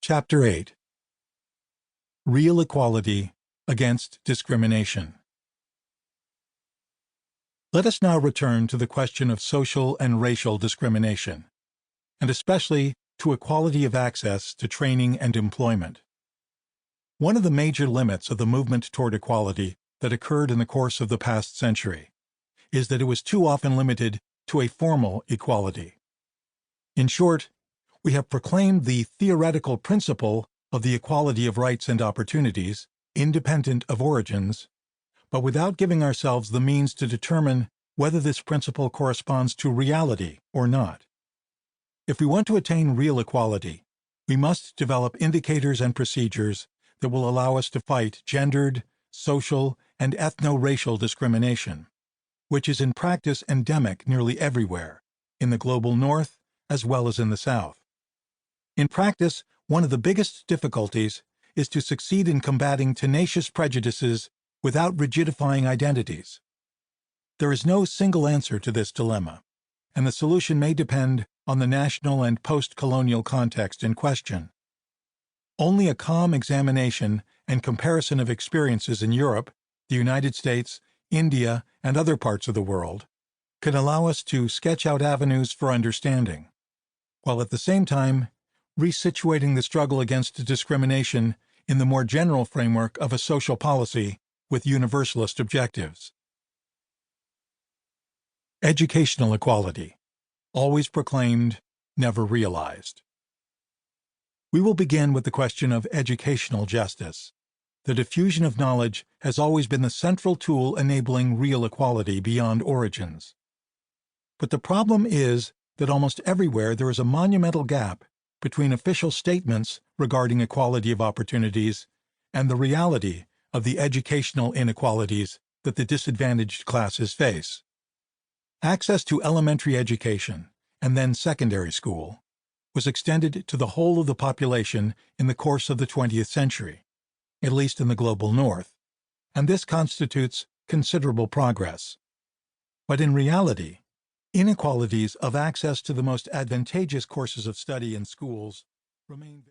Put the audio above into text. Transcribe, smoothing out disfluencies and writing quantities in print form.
Chapter 8. Real Equality Against Discrimination. Let us now return to the question of social and racial discrimination, and especially to equality of access to training and employment. One of the major limits of the movement toward equality that occurred in the course of the past century is that it was too often limited to a formal equality. In short, we have proclaimed the theoretical principle of the equality of rights and opportunities, independent of origins, but without giving ourselves the means to determine whether this principle corresponds to reality or not. If we want to attain real equality, we must develop indicators and procedures that will allow us to fight gendered, social, and ethno-racial discrimination, which is in practice endemic nearly everywhere, in the global North as well as in the South. In practice, one of the biggest difficulties is to succeed in combating tenacious prejudices without rigidifying identities. There is no single answer to this dilemma, and the solution may depend on the national and post-colonial context in question. Only a calm examination and comparison of experiences in Europe, the United States, India, and other parts of the world can allow us to sketch out avenues for understanding, while at the same time resituating the struggle against discrimination in the more general framework of a social policy with universalist objectives. Educational equality, always proclaimed, never realized. We will begin with the question of educational justice. The diffusion of knowledge has always been the central tool enabling real equality beyond origins. But the problem is that almost everywhere there is a monumental gap between official statements regarding equality of opportunities and the reality of the educational inequalities that the disadvantaged classes face. Access to elementary education, and then secondary school, was extended to the whole of the population in the course of the 20th century, at least in the global North, and this constitutes considerable progress. But in reality, inequalities of access to the most advantageous courses of study in schools remain